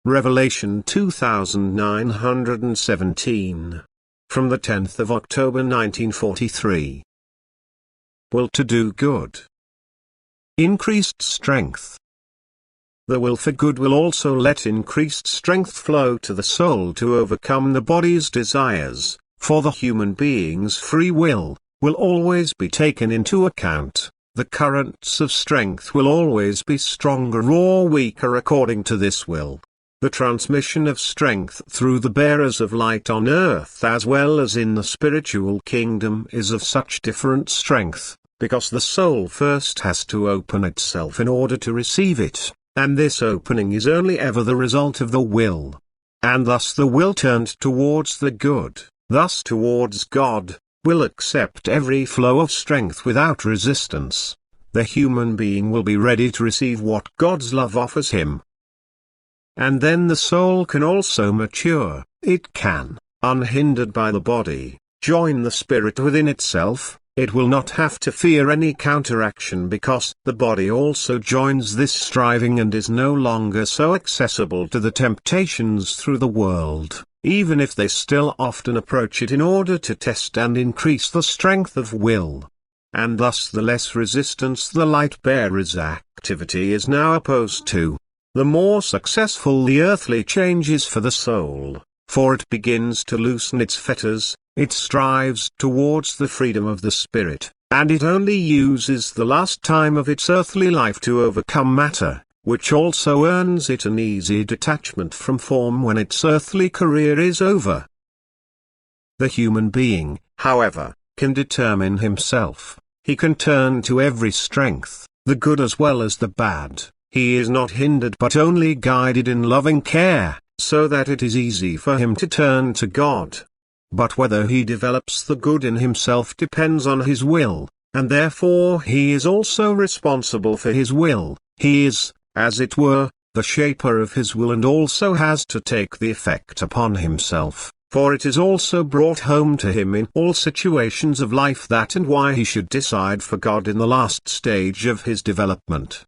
Revelation 2917. From the 10th of October 1943. Will to do good. Increased strength. The will for good will also let increased strength flow to the soul to overcome the body's desires, for the human being's free will always be taken into account. The currents of strength will always be stronger or weaker according to this will. The transmission of strength through the bearers of light on earth as well as in the spiritual kingdom is of such different strength, because the soul first has to open itself in order to receive it, and this opening is only ever the result of the will. And thus the will turned towards the good, thus towards God, will accept every flow of strength without resistance. The human being will be ready to receive what God's love offers him. And then the soul can also mature. It can, unhindered by the body, join the spirit within itself. It will not have to fear any counteraction because the body also joins this striving and is no longer so accessible to the temptations through the world, even if they still often approach it in order to test and increase the strength of will. And thus the less resistance the light bearer's activity is now opposed to, the more successful the earthly change is for the soul, for it begins to loosen its fetters. It strives towards the freedom of the spirit, and it only uses the last time of its earthly life to overcome matter, which also earns it an easy detachment from form when its earthly career is over. The human being, however, can determine himself. He can turn to every strength, the good as well as the bad. He is not hindered but only guided in loving care, so that it is easy for him to turn to God. But whether he develops the good in himself depends on his will, and therefore he is also responsible for his will. He is, as it were, the shaper of his will and also has to take the effect upon himself, for it is also brought home to him in all situations of life that and why he should decide for God in the last stage of his development.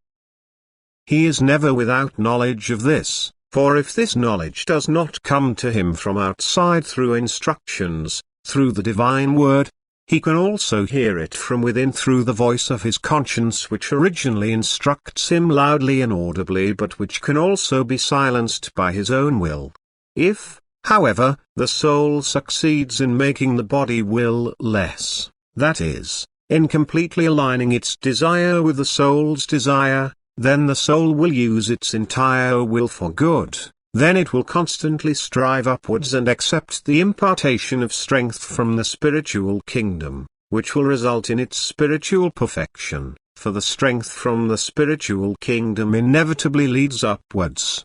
He is never without knowledge of this. For if this knowledge does not come to him from outside through instructions, through the divine word, he can also hear it from within through the voice of his conscience which originally instructs him loudly and audibly but which can also be silenced by his own will. If, however, the soul succeeds in making the body will less, that is, in completely aligning its desire with the soul's desire, then the soul will use its entire will for good. Then it will constantly strive upwards and accept the impartation of strength from the spiritual kingdom, which will result in its spiritual perfection, for the strength from the spiritual kingdom inevitably leads upwards.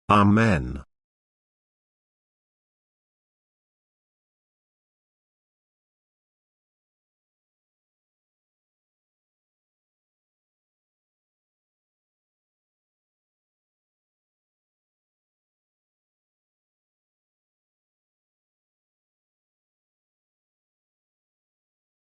Amen.